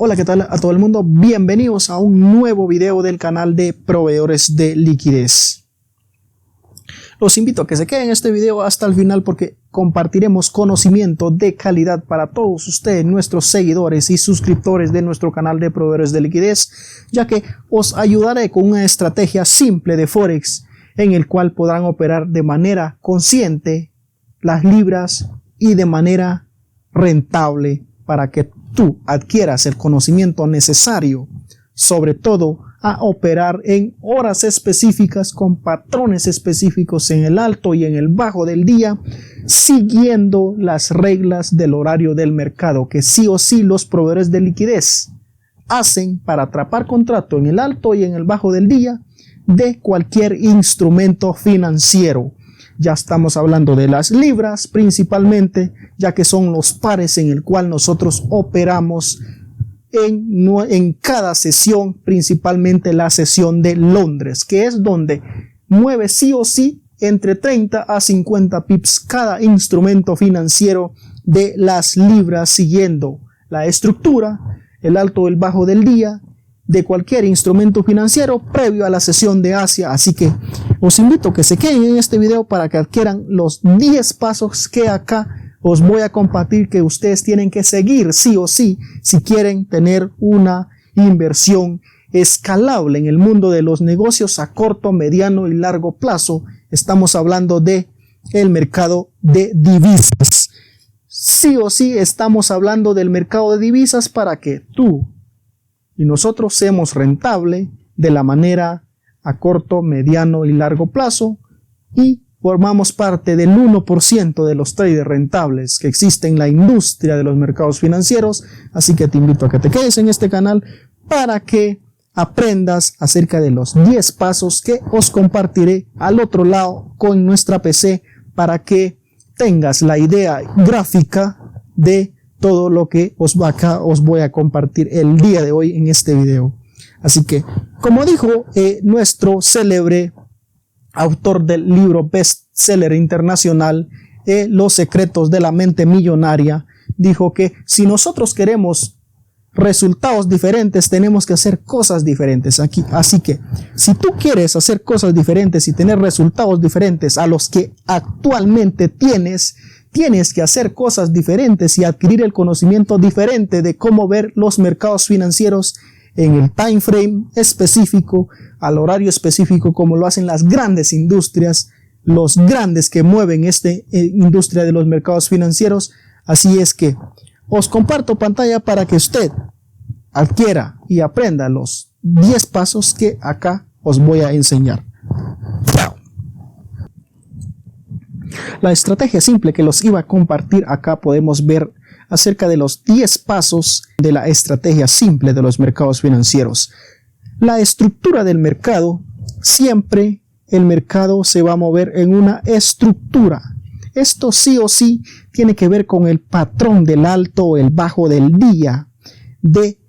Hola, ¿qué tal a todo el mundo? Bienvenidos a un nuevo video del canal de proveedores de liquidez. Los invito a que se queden en este video hasta el final porque compartiremos conocimiento de calidad para todos ustedes, nuestros seguidores y suscriptores de nuestro canal de proveedores de liquidez, ya que os ayudaré con una estrategia simple de Forex en el cual podrán operar de manera consciente las libras y de manera rentable para que tú adquieras el conocimiento necesario, sobre todo a operar en horas específicas con patrones específicos en el alto y en el bajo del día, siguiendo las reglas del horario del mercado que sí o sí los proveedores de liquidez hacen para atrapar contrato en el alto y en el bajo del día de cualquier instrumento financiero. Ya estamos hablando de las libras principalmente, ya que son los pares en el cual nosotros operamos en cada sesión, principalmente la sesión de Londres, que es donde mueve sí o sí entre 30 a 50 pips cada instrumento financiero de las libras, siguiendo la estructura, el alto o el bajo del día de cualquier instrumento financiero previo a la sesión de Asia. Así que os invito a que se queden en este video para que adquieran los 10 pasos que acá os voy a compartir, que ustedes tienen que seguir sí o sí si quieren tener una inversión escalable en el mundo de los negocios a corto, mediano y largo plazo. Estamos hablando de el mercado de divisas. Sí o sí estamos hablando del mercado de divisas para que tú y nosotros seamos rentable de la manera a corto, mediano y largo plazo, y formamos parte del 1% de los traders rentables que existen en la industria de los mercados financieros. Así que te invito a que te quedes en este canal para que aprendas acerca de los 10 pasos que os compartiré al otro lado con nuestra PC, para que tengas la idea gráfica de todo lo que os voy a compartir el día de hoy en este video. Así que, como dijo nuestro célebre autor del libro bestseller internacional, Los secretos de la mente millonaria, dijo que si nosotros queremos resultados diferentes, tenemos que hacer cosas diferentes. Así que, si tú quieres hacer cosas diferentes y tener resultados diferentes a los que actualmente tienes que hacer cosas diferentes y adquirir el conocimiento diferente de cómo ver los mercados financieros en el time frame específico, al horario específico, como lo hacen las grandes industrias, los grandes que mueven esta industria de los mercados financieros. Así es que os comparto pantalla para que usted adquiera y aprenda los 10 pasos que acá os voy a enseñar. La estrategia simple que los iba a compartir acá, podemos ver acerca de los 10 pasos de la estrategia simple de los mercados financieros. La estructura del mercado, siempre el mercado se va a mover en una estructura. Esto sí o sí tiene que ver con el patrón del alto o el bajo del día de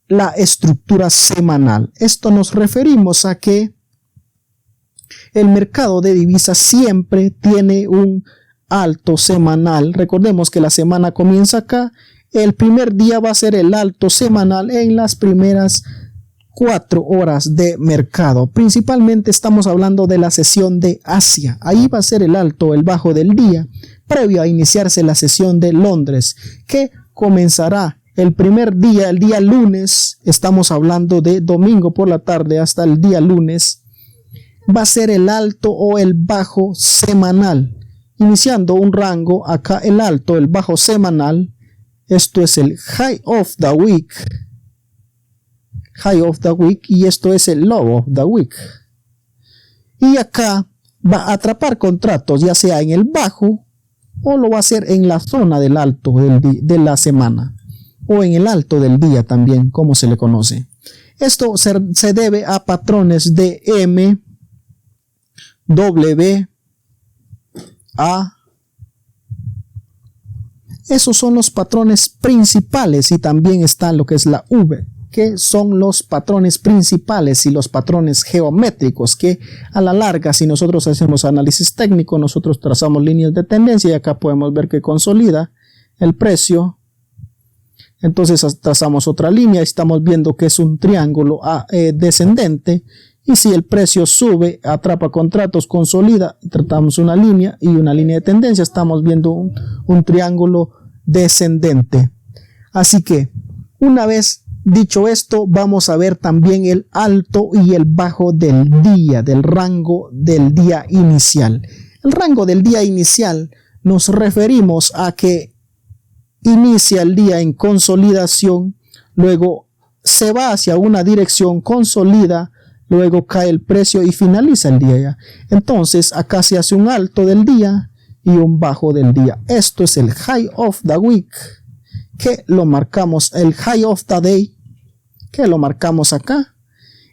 la estructura semanal. Esto nos referimos a que el mercado de divisas siempre tiene un alto semanal. Recordemos que la semana comienza acá. El primer día va a ser el alto semanal en las primeras 4 horas de mercado. Principalmente estamos hablando de la sesión de Asia. Ahí va a ser el alto o el bajo del día, previo a iniciarse la sesión de Londres, que comenzará el primer día, el día lunes. Estamos hablando de domingo por la tarde hasta el día lunes. Va a ser el alto o el bajo semanal, iniciando un rango acá, el alto, el bajo semanal. Esto es el high of the week, y esto es el low of the week. Y acá va a atrapar contratos, ya sea en el bajo o lo va a hacer en la zona del alto de la semana, o en el alto del día también, como se le conoce. Esto se debe a patrones de M, W, A. Esos son los patrones principales, y también está lo que es la V, que son los patrones principales y los patrones geométricos, que a la larga, si nosotros hacemos análisis técnico, nosotros trazamos líneas de tendencia y acá podemos ver que consolida el precio Entonces trazamos otra línea, estamos viendo que es un triángulo descendente, y si el precio sube, atrapa contratos, consolida, tratamos una línea y una línea de tendencia, estamos viendo un triángulo descendente. Así que una vez dicho esto, vamos a ver también el alto y el bajo del día, del rango del día inicial. El rango del día inicial nos referimos a que inicia el día en consolidación, luego se va hacia una dirección, consolida, luego cae el precio y finaliza el día ya. Entonces acá se hace un alto del día y un bajo del día. Esto es el high of the week, que lo marcamos, el high of the day, que lo marcamos acá,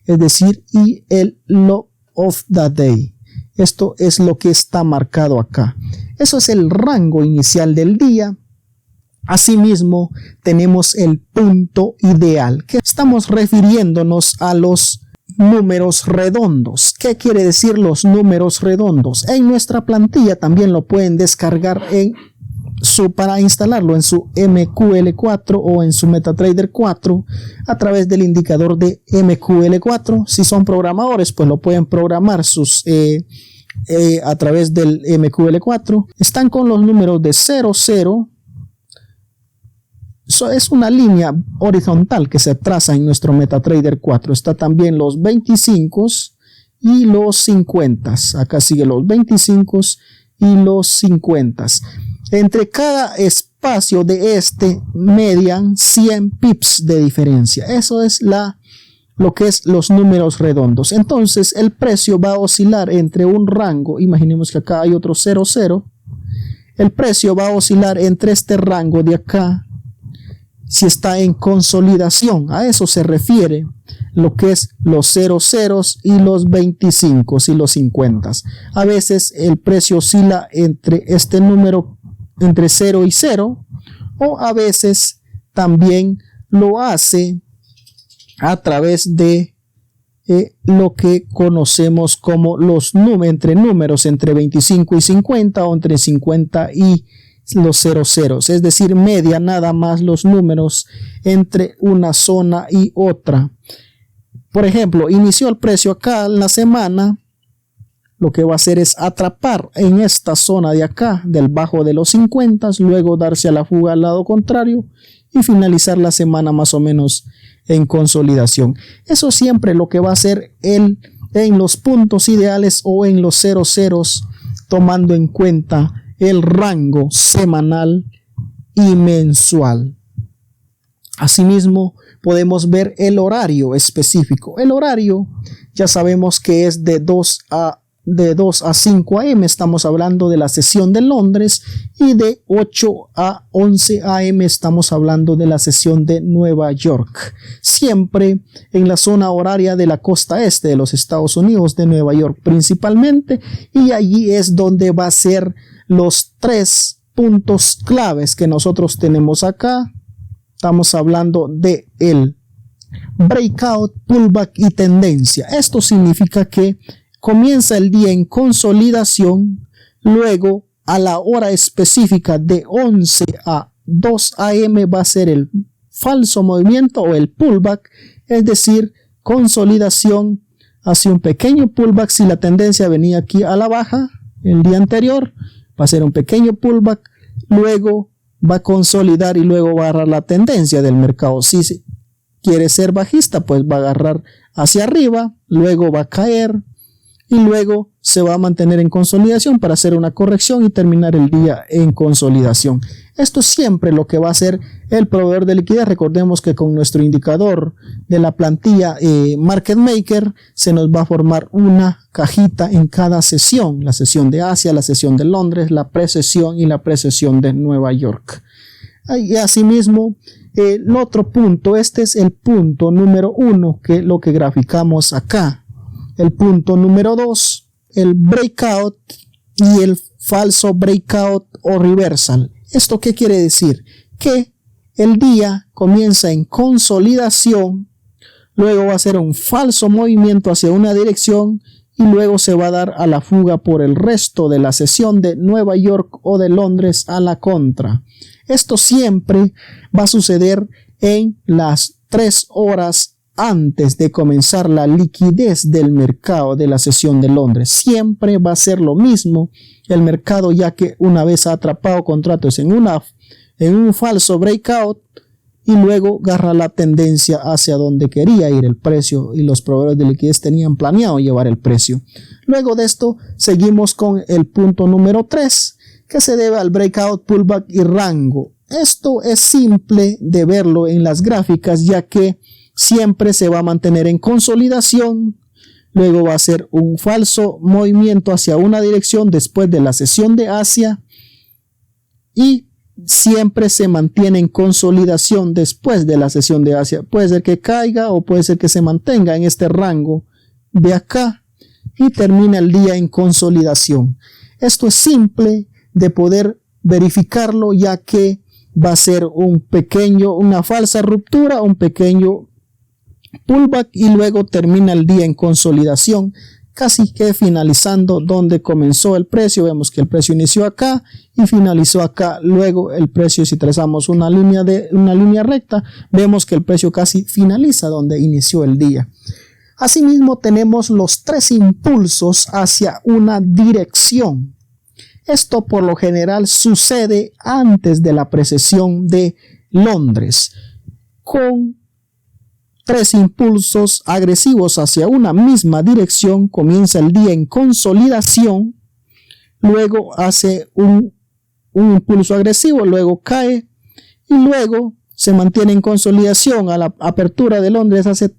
es decir, y el low of the day. Esto es lo que está marcado acá. Eso es el rango inicial del día. Asimismo, tenemos el punto ideal, que estamos refiriéndonos a los números redondos. ¿Qué quiere decir los números redondos? En nuestra plantilla también lo pueden descargar para instalarlo en su MQL4 o en su MetaTrader 4 a través del indicador de MQL4. Si son programadores, pues lo pueden programar a través del MQL4. Están con los números de 0, 0. Es una línea horizontal que se traza en nuestro MetaTrader 4. Está también los 25 y los 50. Acá sigue los 25 y los 50. Entre cada espacio de median 100 pips de diferencia. Eso es lo que es los números redondos. Entonces el precio va a oscilar entre un rango. Imaginemos que acá hay otro 0, 0. El precio va a oscilar entre este rango de acá. Si está en consolidación, a eso se refiere lo que es los 0 ceros y los 25 y los 50. A veces el precio oscila entre este número, entre 0 y 0, o a veces también lo hace a través de lo que conocemos como los números entre 25 y 50 o entre 50 y los 0 ceros, es decir, media nada más los números entre una zona y otra. Por ejemplo, inició el precio acá en la semana, lo que va a hacer es atrapar en esta zona de acá, del bajo de los 50, luego darse a la fuga al lado contrario y finalizar la semana más o menos en consolidación. Eso siempre lo que va a hacer en los puntos ideales o en los 0 ceros, tomando en cuenta el rango semanal y mensual. Asimismo, podemos ver el horario específico. El horario ya sabemos que es de 2 a 5 a.m. Estamos hablando de la sesión de Londres, y de 8 a 11 a.m. estamos hablando de la sesión de Nueva York. Siempre en la zona horaria de la costa este de los Estados Unidos, de Nueva York principalmente, y allí es donde va a ser los 3 puntos claves que nosotros tenemos acá. Estamos hablando de el breakout, pullback y tendencia. Esto significa que comienza el día en consolidación, luego a la hora específica de 11 a 2 a.m. va a ser el falso movimiento o el pullback, es decir, consolidación hacia un pequeño pullback. Si la tendencia venía aquí a la baja el día anterior, va a ser un pequeño pullback, luego va a consolidar y luego va a agarrar la tendencia del mercado. Si quiere ser bajista, pues va a agarrar hacia arriba, luego va a caer y luego se va a mantener en consolidación para hacer una corrección y terminar el día en consolidación. Esto es siempre lo que va a hacer el proveedor de liquidez. Recordemos que con nuestro indicador de la plantilla Market Maker se nos va a formar una cajita en cada sesión: la sesión de Asia, la sesión de Londres, la precesión y la precesión de Nueva York. Y asimismo, el otro punto, este es el punto número 1, que es lo que graficamos acá. El punto número 2, el breakout y el falso breakout o reversal. ¿Esto qué quiere decir? Que el día comienza en consolidación, luego va a ser un falso movimiento hacia una dirección y luego se va a dar a la fuga por el resto de la sesión de Nueva York o de Londres a la contra. Esto siempre va a suceder en las 3 horas antes de comenzar la liquidez del mercado de la sesión de Londres. Siempre va a ser lo mismo el mercado, ya que una vez ha atrapado contratos en un falso breakout y luego agarra la tendencia hacia donde quería ir el precio y los proveedores de liquidez tenían planeado llevar el precio. Luego de esto seguimos con el punto número 3, que se debe al breakout, pullback y rango. Esto es simple de verlo en las gráficas, ya que siempre se va a mantener en consolidación, luego va a ser un falso movimiento hacia una dirección después de la sesión de Asia y siempre se mantiene en consolidación después de la sesión de Asia. Puede ser que caiga o puede ser que se mantenga en este rango de acá y termina el día en consolidación. Esto es simple de poder verificarlo, ya que va a ser una falsa ruptura, un pequeño pullback y luego termina el día en consolidación, casi que finalizando donde comenzó el precio. Vemos que el precio inició acá y finalizó acá. Luego el precio, si trazamos una línea recta, vemos que el precio casi finaliza donde inició el día. Asimismo, tenemos los 3 impulsos hacia una dirección. Esto por lo general sucede antes de la precesión de Londres, con 3 impulsos agresivos hacia una misma dirección. Comienza el día en consolidación, luego hace un impulso agresivo, luego cae y luego se mantiene en consolidación. A la apertura de Londres hace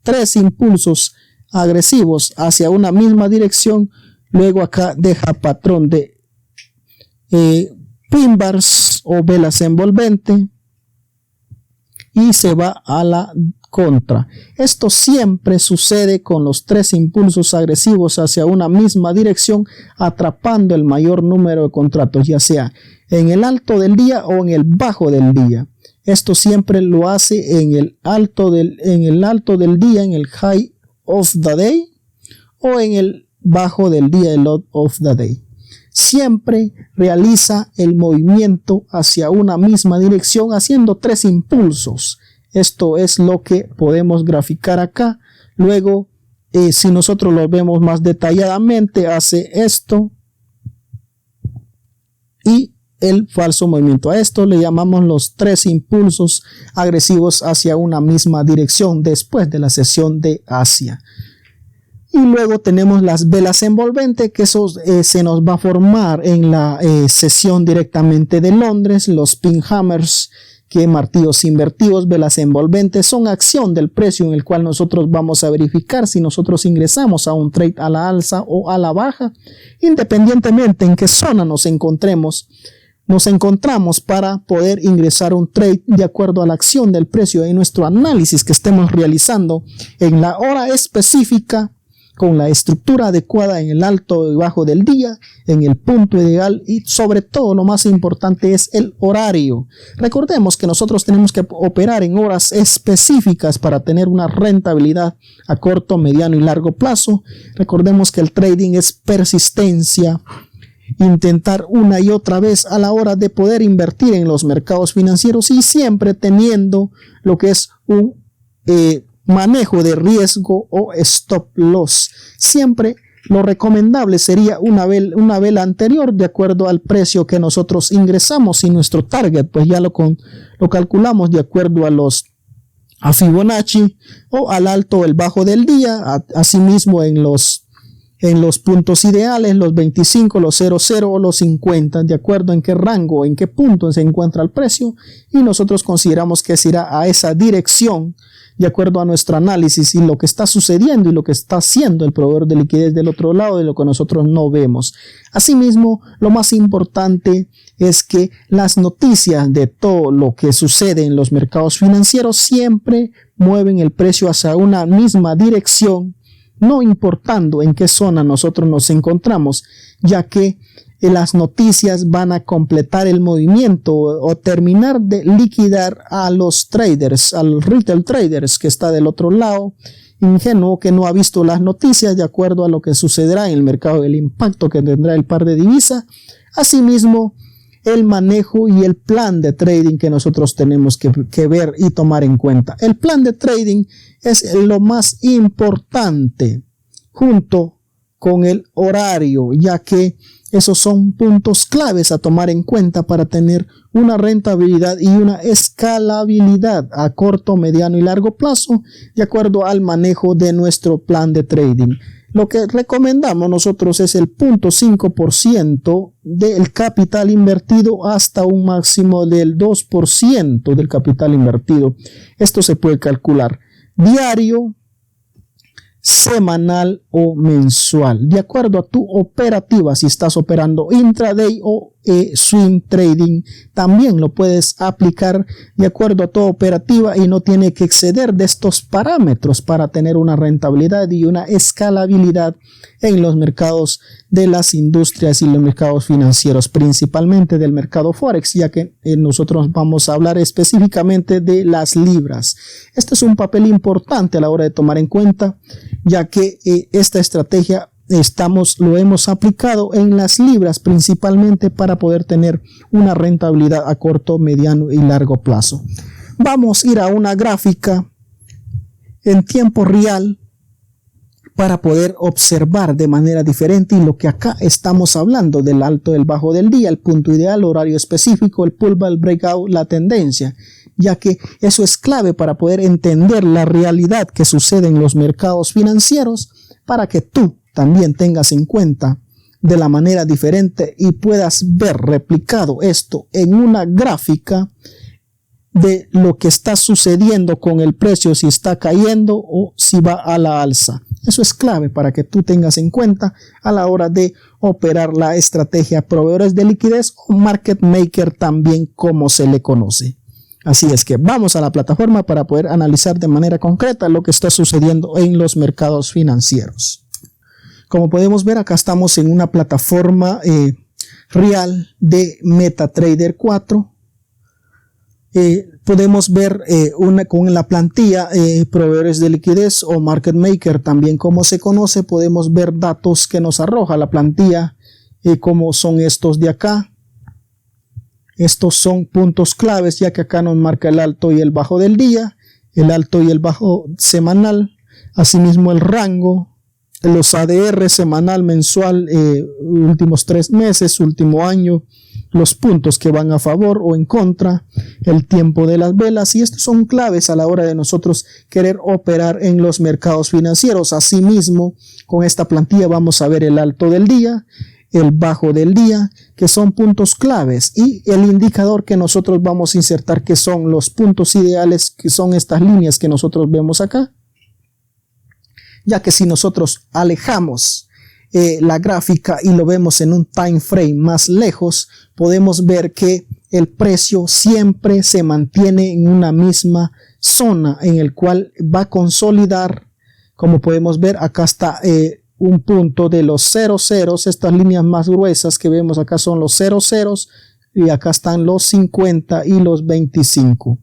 3 impulsos agresivos hacia una misma dirección, luego acá deja patrón de pin bars o velas envolvente y se va a la contra. Esto siempre sucede con los 3 impulsos agresivos hacia una misma dirección, atrapando el mayor número de contratos, ya sea en el alto del día o en el bajo del día. Esto siempre lo hace en el alto del día, en el high of the day, o en el bajo del día, el low of the day. Siempre realiza el movimiento hacia una misma dirección haciendo 3 impulsos. Esto es lo que podemos graficar acá. Luego, si nosotros lo vemos más detalladamente, hace esto y el falso movimiento. A esto le llamamos los 3 impulsos agresivos hacia una misma dirección después de la sesión de Asia. Y luego tenemos las velas envolventes, que eso se nos va a formar en la sesión directamente de Londres. Los pin hammers, que martillos invertidos, velas envolventes, son acción del precio en el cual nosotros vamos a verificar si nosotros ingresamos a un trade a la alza o a la baja, independientemente en qué zona nos encontramos para poder ingresar un trade de acuerdo a la acción del precio en nuestro análisis que estemos realizando en la hora específica, con la estructura adecuada en el alto y bajo del día, en el punto ideal y sobre todo lo más importante es el horario. Recordemos que nosotros tenemos que operar en horas específicas para tener una rentabilidad a corto, mediano y largo plazo. Recordemos que el trading es persistencia, intentar una y otra vez a la hora de poder invertir en los mercados financieros y siempre teniendo lo que es un manejo de riesgo o stop loss. Siempre lo recomendable sería una vela anterior de acuerdo al precio que nosotros ingresamos y nuestro target pues ya lo calculamos de acuerdo a Fibonacci o al alto o el bajo del día. Asimismo en los puntos ideales, los 25, los 00 o los 50, de acuerdo en qué rango, en qué punto se encuentra el precio, y nosotros consideramos que se irá a esa dirección de acuerdo a nuestro análisis y lo que está sucediendo y lo que está haciendo el proveedor de liquidez del otro lado de lo que nosotros no vemos. Asimismo, lo más importante es que las noticias de todo lo que sucede en los mercados financieros siempre mueven el precio hacia una misma dirección, no importando en qué zona nosotros nos encontramos, ya que las noticias van a completar el movimiento o terminar de liquidar a los traders, al retail traders que está del otro lado, ingenuo que no ha visto las noticias de acuerdo a lo que sucederá en el mercado, el impacto que tendrá el par de divisa. Asimismo, el manejo y el plan de trading que nosotros tenemos que ver y tomar en cuenta. El plan de trading es lo más importante junto con el horario, ya que esos son puntos claves a tomar en cuenta para tener una rentabilidad y una escalabilidad a corto, mediano y largo plazo de acuerdo al manejo de nuestro plan de trading. Lo que recomendamos nosotros es el 0.5% del capital invertido hasta un máximo del 2% del capital invertido. Esto se puede calcular diario, semanal o mensual, de acuerdo a tu operativa. Si estás operando intraday o swing trading, también lo puedes aplicar de acuerdo a tu operativa y no tiene que exceder de estos parámetros para tener una rentabilidad y una escalabilidad en los mercados de las industrias y los mercados financieros, principalmente del mercado Forex, ya que nosotros vamos a hablar específicamente de las libras. Este es un papel importante a la hora de tomar en cuenta, ya que esta estrategia lo hemos aplicado en las libras principalmente para poder tener una rentabilidad a corto, mediano y largo plazo. Vamos a ir a una gráfica en tiempo real para poder observar de manera diferente y lo que acá estamos hablando del alto, el bajo del día, el punto ideal, horario específico, el pullback, el breakout, la tendencia, ya que eso es clave para poder entender la realidad que sucede en los mercados financieros para que tú también tengas en cuenta de la manera diferente y puedas ver replicado esto en una gráfica de lo que está sucediendo con el precio, si está cayendo o si va a la alza. Eso es clave para que tú tengas en cuenta a la hora de operar la estrategia proveedores de liquidez o market maker, también como se le conoce. Así es que vamos a la plataforma para poder analizar de manera concreta lo que está sucediendo en los mercados financieros. Como podemos ver, acá estamos en una plataforma real de MetaTrader 4. Podemos ver con la plantilla proveedores de liquidez o market maker, también como se conoce. Podemos ver datos que nos arroja la plantilla, como son estos de acá. Estos son puntos claves, ya que acá nos marca el alto y el bajo del día, el alto y el bajo semanal, asimismo el rango, los ADR semanal, mensual, últimos 3 meses, último año, los puntos que van a favor o en contra, el tiempo de las velas, y estos son claves a la hora de nosotros querer operar en los mercados financieros. Asimismo, con esta plantilla vamos a ver el alto del día, el bajo del día, que son puntos claves, y el indicador que nosotros vamos a insertar, que son los puntos ideales, que son estas líneas que nosotros vemos acá, ya que si nosotros alejamos la gráfica y lo vemos en un time frame más lejos, podemos ver que el precio siempre se mantiene en una misma zona en el cual va a consolidar. Como podemos ver, acá está un punto de los 0 ceros, estas líneas más gruesas que vemos acá son los 0 ceros, y acá están los 50 y los 25.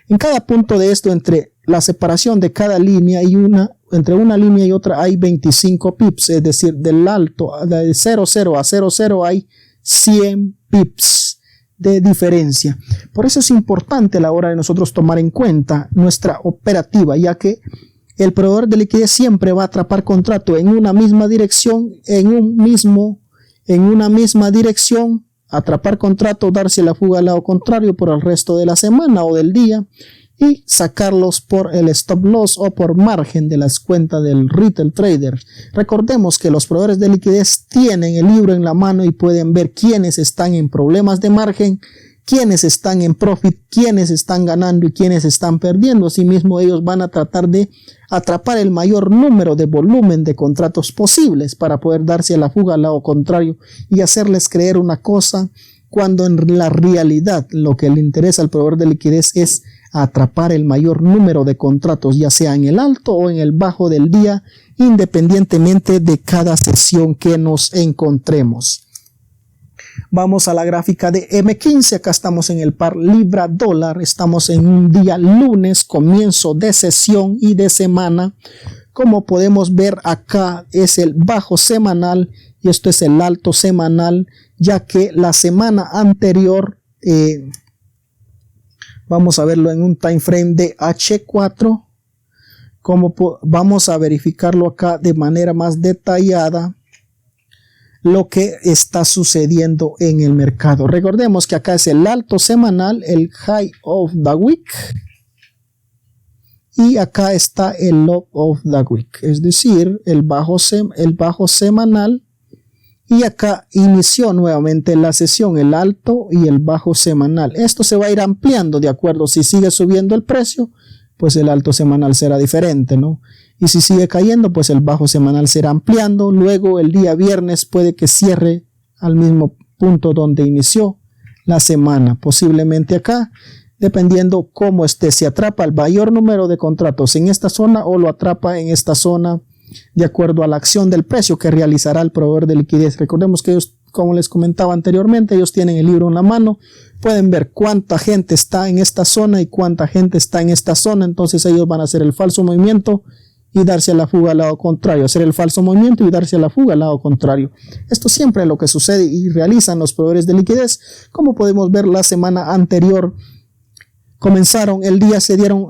En cada punto de esto, entre la separación de cada línea y entre una línea y otra hay 25 pips, es decir, del alto de 0,0 a 0,0 hay 100 pips de diferencia. Por eso es importante a la hora de nosotros tomar en cuenta nuestra operativa, ya que el proveedor de liquidez siempre va a atrapar contrato en una misma dirección, en una misma dirección, atrapar contrato, darse la fuga al lado contrario por el resto de la semana o del día y sacarlos por el stop loss o por margen de las cuentas del retail trader. Recordemos que los proveedores de liquidez tienen el libro en la mano y pueden ver quiénes están en problemas de margen, quiénes están en profit, quiénes están ganando y quiénes están perdiendo. Asimismo, ellos van a tratar de atrapar el mayor número de volumen de contratos posibles para poder darse a la fuga al lado contrario y hacerles creer una cosa, cuando en la realidad lo que le interesa al proveedor de liquidez es atrapar el mayor número de contratos, ya sea en el alto o en el bajo del día, independientemente de cada sesión que nos encontremos. Vamos a la gráfica de M15. Acá estamos en el par libra dólar. Estamos en un día lunes, comienzo de sesión y de semana. Como podemos ver, acá es el bajo semanal y esto es el alto semanal, ya que la semana anterior, vamos a verlo en un time frame de H4, como vamos a verificarlo acá de manera más detallada, lo que está sucediendo en el mercado. Recordemos que acá es el alto semanal, el high of the week, y acá está el low of the week, es decir, el bajo semanal, y acá inició nuevamente la sesión, el alto y el bajo semanal. Esto se va a ir ampliando de acuerdo, si sigue subiendo el precio, pues el alto semanal será diferente, ¿no? Y si sigue cayendo, pues el bajo semanal será ampliando. Luego el día viernes puede que cierre al mismo punto donde inició la semana, posiblemente acá, dependiendo cómo esté, si atrapa el mayor número de contratos en esta zona o lo atrapa en esta zona de acuerdo a la acción del precio que realizará el proveedor de liquidez. Recordemos que ellos, como les comentaba anteriormente, ellos tienen el libro en la mano, pueden ver cuánta gente está en esta zona y cuánta gente está en esta zona, entonces ellos van a hacer el falso movimiento y darse a la fuga al lado contrario, hacer el falso movimiento y darse a la fuga al lado contrario. Esto siempre es lo que sucede y realizan los proveedores de liquidez. Como podemos ver, la semana anterior comenzaron el día, se dieron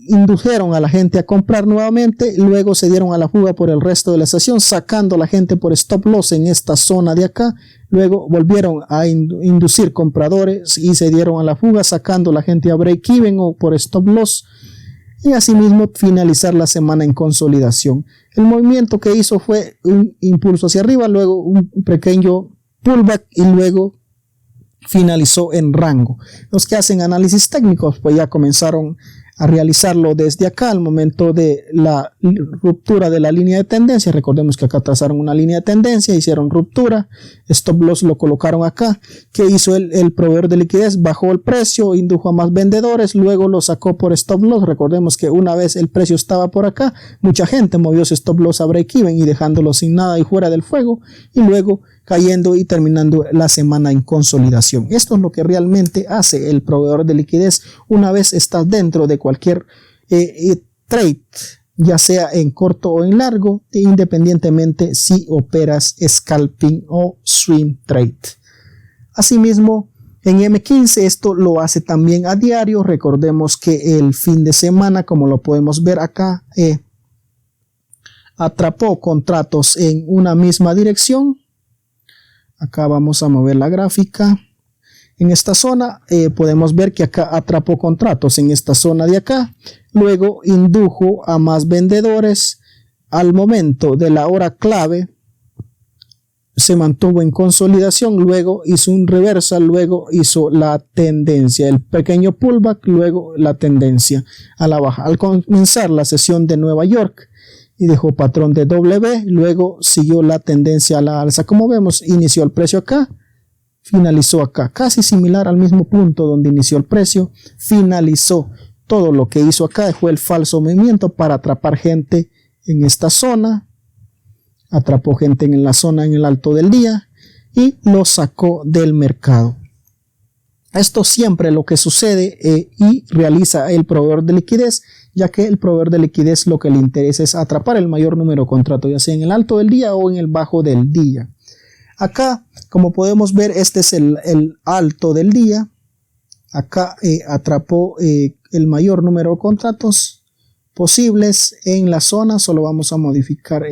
indujeron a la gente a comprar nuevamente, luego se dieron a la fuga por el resto de la sesión, sacando a la gente por stop loss en esta zona de acá, luego volvieron a inducir compradores y se dieron a la fuga, sacando a la gente a break even o por stop loss, y asimismo finalizar la semana en consolidación. El movimiento que hizo fue un impulso hacia arriba, luego un pequeño pullback y luego finalizó en rango. Los que hacen análisis técnicos pues ya comenzaron a realizarlo desde acá al momento de la ruptura de la línea de tendencia. Recordemos que acá trazaron una línea de tendencia, hicieron ruptura, stop loss lo colocaron acá. ¿Qué hizo el proveedor de liquidez? Bajó el precio, indujo a más vendedores, luego lo sacó por stop loss. Recordemos que una vez el precio estaba por acá, mucha gente movió su stop loss a break even y dejándolo sin nada y fuera del fuego, y luego cayendo y terminando la semana en consolidación. Esto es lo que realmente hace el proveedor de liquidez una vez estás dentro de cualquier trade, ya sea en corto o en largo, independientemente si operas scalping o swing trade. Asimismo, en M15 esto lo hace también a diario. Recordemos que el fin de semana, como lo podemos ver acá, atrapó contratos en una misma dirección. Acá vamos a mover la gráfica. En esta zona podemos ver que acá atrapó contratos en esta zona de acá. Luego indujo a más vendedores. Al momento de la hora clave se mantuvo en consolidación. Luego hizo un reversal. Luego hizo la tendencia. El pequeño pullback. Luego la tendencia a la baja. Al comenzar la sesión de Nueva York, y dejó patrón de W, luego siguió la tendencia a la alza. Como vemos, inició el precio acá, finalizó acá, casi similar al mismo punto donde inició el precio, finalizó. Todo lo que hizo acá fue el falso movimiento para atrapar gente en esta zona, atrapó gente en la zona en el alto del día y lo sacó del mercado. Esto siempre es lo que sucede y realiza el proveedor de liquidez, ya que el proveedor de liquidez lo que le interesa es atrapar el mayor número de contratos, ya sea en el alto del día o en el bajo del día. Acá, como podemos ver, este es el alto del día. Acá atrapó el mayor número de contratos posibles en la zona. Solo vamos a modificar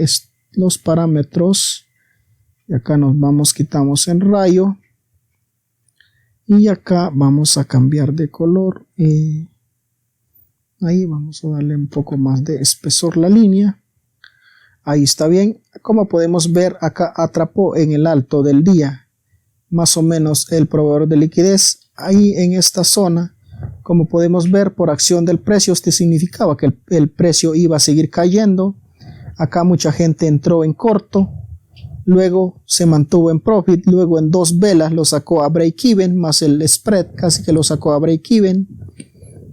los parámetros. Y acá nos vamos, quitamos el rayo. Y acá vamos a cambiar de color. Ahí vamos a darle un poco más de espesor la línea. Ahí está bien. Como podemos ver, acá atrapó en el alto del día más o menos el proveedor de liquidez. Ahí en esta zona, como podemos ver, por acción del precio, este significaba que el precio iba a seguir cayendo. Acá mucha gente entró en corto, luego se mantuvo en profit, luego en 2 velas lo sacó a break even, más el spread casi que lo sacó a break even.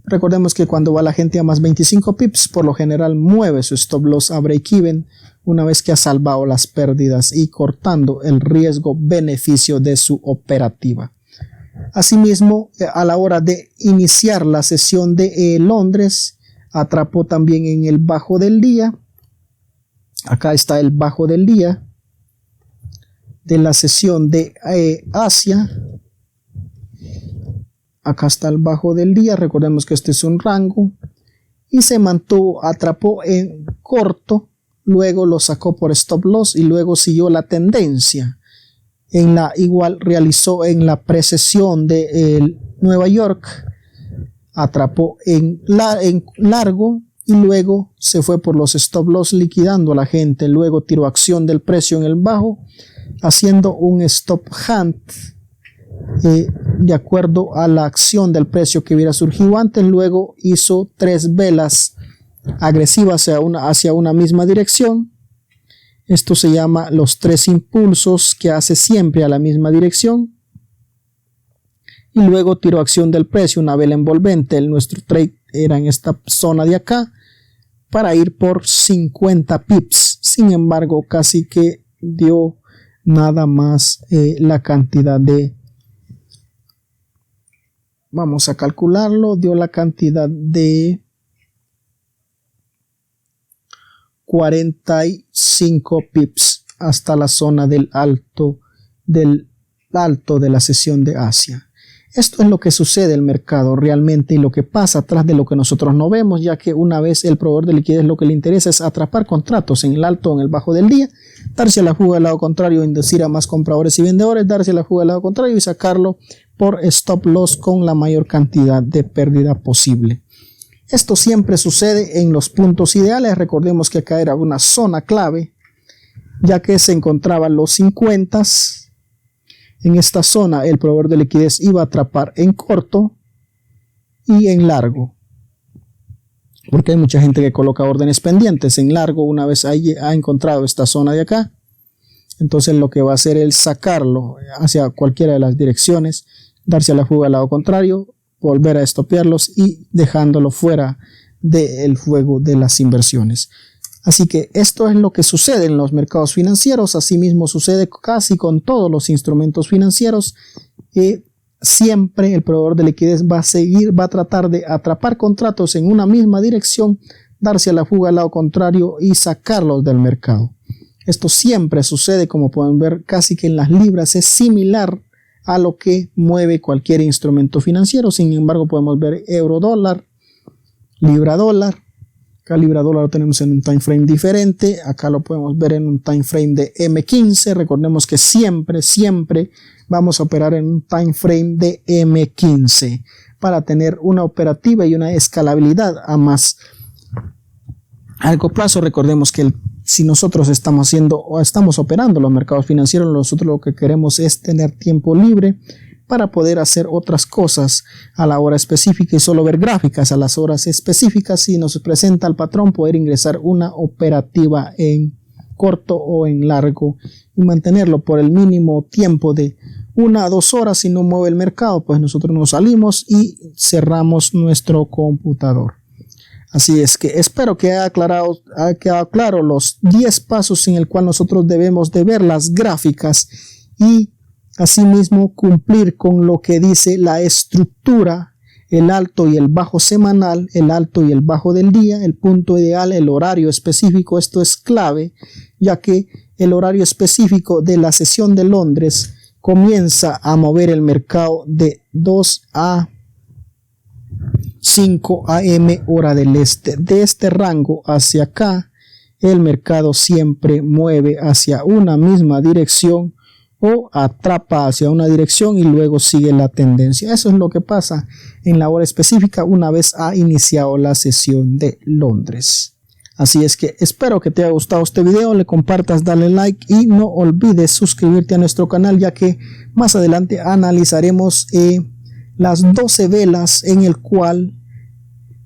Recordemos que cuando va la gente a más 25 pips, por lo general mueve su stop loss a break even una vez que ha salvado las pérdidas y cortando el riesgo beneficio de su operativa. Asimismo, a la hora de iniciar la sesión de Londres, atrapó también en el bajo del día. Acá está el bajo del día de la sesión de Asia. Acá está el bajo del día, recordemos que este es un rango, y se mantuvo, atrapó en corto, luego lo sacó por stop loss y luego siguió la tendencia. Igual realizó en la precesión de Nueva York, atrapó en largo y luego se fue por los stop loss liquidando a la gente, luego tiró acción del precio en el bajo haciendo un stop hunt de acuerdo a la acción del precio que hubiera surgido antes. Luego hizo 3 velas agresivas hacia una misma dirección. Esto se llama los 3 impulsos que hace siempre a la misma dirección. Y luego tiró acción del precio, una vela envolvente. Nuestro trade era en esta zona de acá para ir por 50 pips. Sin embargo, casi que dio nada más la cantidad de... Vamos a calcularlo. Dio la cantidad de 45 pips hasta la zona del alto de la sesión de Asia. Esto es lo que sucede en el mercado realmente y lo que pasa atrás de lo que nosotros no vemos, ya que una vez el proveedor de liquidez lo que le interesa es atrapar contratos en el alto o en el bajo del día, darse a la fuga del lado contrario, inducir a más compradores y vendedores, darse a la fuga del lado contrario y sacarlo por stop loss con la mayor cantidad de pérdida posible. Esto siempre sucede en los puntos ideales. Recordemos que acá era una zona clave, ya que se encontraban los 50. En esta zona el proveedor de liquidez iba a atrapar en corto y en largo, porque hay mucha gente que coloca órdenes pendientes en largo. Una vez ha encontrado esta zona de acá, entonces lo que va a hacer es sacarlo hacia cualquiera de las direcciones, darse a la fuga al lado contrario, volver a estopearlos y dejándolo fuera del juego de las inversiones. Así que esto es lo que sucede en los mercados financieros. Asimismo sucede casi con todos los instrumentos financieros. Siempre el proveedor de liquidez va a tratar de atrapar contratos en una misma dirección, darse a la fuga al lado contrario y sacarlos del mercado. Esto siempre sucede, como pueden ver, casi que en las libras es similar a lo que mueve cualquier instrumento financiero. Sin embargo, podemos ver euro dólar, libra dólar. Acá libra dólar lo tenemos en un time frame diferente. Acá lo podemos ver en un time frame de M15. Recordemos que siempre vamos a operar en un time frame de M15 para tener una operativa y una escalabilidad a más largo plazo. Recordemos que si nosotros estamos operando los mercados financieros, nosotros lo que queremos es tener tiempo libre para poder hacer otras cosas a la hora específica y solo ver gráficas a las horas específicas. Si nos presenta el patrón, poder ingresar una operativa en corto o en largo y mantenerlo por el mínimo tiempo de 1 a 2 horas. Si no mueve el mercado, pues nosotros nos salimos y cerramos nuestro computador. Así es que espero que haya quedado claro los 10 pasos en el cual nosotros debemos de ver las gráficas y asimismo cumplir con lo que dice la estructura, el alto y el bajo semanal, el alto y el bajo del día, el punto ideal, el horario específico. Esto es clave, ya que el horario específico de la sesión de Londres comienza a mover el mercado de 2 a 5 AM hora del este. De este rango hacia acá, el mercado siempre mueve hacia una misma dirección o atrapa hacia una dirección y luego sigue la tendencia. Eso es lo que pasa en la hora específica una vez ha iniciado la sesión de Londres. Así es que espero que te haya gustado este video, le compartas, dale like y no olvides suscribirte a nuestro canal, ya que más adelante analizaremos las 12 velas en el cual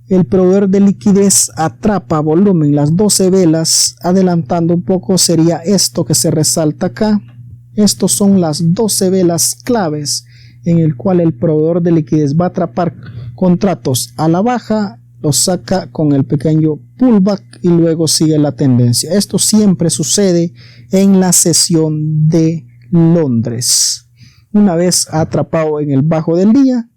el proveedor de liquidez atrapa volumen. Las 12 velas, adelantando un poco, sería esto que se resalta acá. Estos son las 12 velas claves en el cual el proveedor de liquidez va a atrapar contratos a la baja, los saca con el pequeño pullback y luego sigue la tendencia. Esto siempre sucede en la sesión de Londres. Una vez atrapado en el bajo del día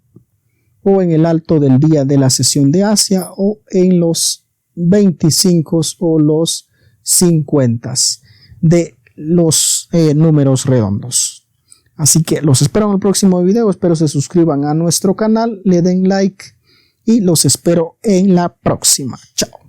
o en el alto del día de la sesión de Asia o en los 25 o los 50 de los números redondos. Así que los espero en el próximo video. Espero se suscriban a nuestro canal, le den like y los espero en la próxima. Chao.